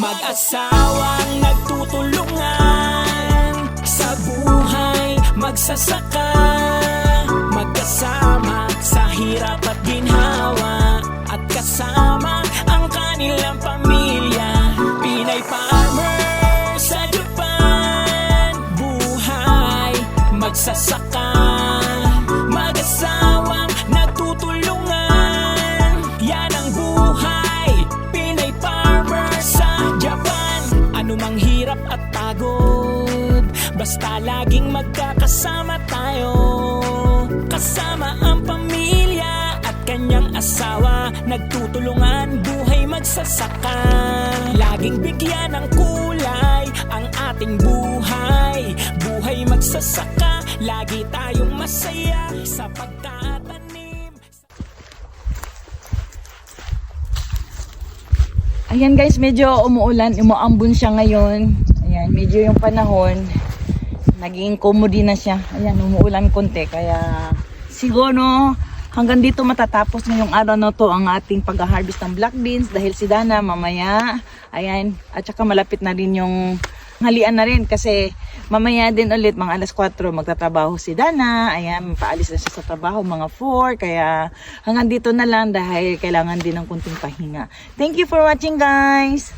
Mag-asawang nagtutulungan sa buhay, magsasaka, magkasama sa hirap at ginhawa, at kasama ang kanilang pamilya. Pinay farmer sa Japan, buhay, magsasaka, mag-asawang nagtutulungan. Yan ang buhay, Pinay farmer sa Japan. Anumang hirap at pagod, basta laging magkakasama tayo. Kasama ang pamilya at kanyang asawa, nagtutulungan, buhay magsasaka. Laging bigyan ng kulay ang ating buhay, buhay magsasaka. Lagi tayong masaya sa pagtatanim. Ayan guys, medyo umuulan, umuambon siya ngayon. Ayan, medyo yung panahon naging comedy na siya. Ayan, umuulan konti, kaya siguro hanggang dito matatapos ngayong araw na to ang ating pag-harvest ng black beans, dahil si Dana mamaya, ayan, at saka malapit na rin yung halian na rin, kasi mamaya din ulit mga alas 4 magtatrabaho si Dana. Ayan, paalis na siya sa trabaho mga 4, kaya hanggang dito na lang dahil kailangan din ng kunting pahinga. Thank you for watching guys!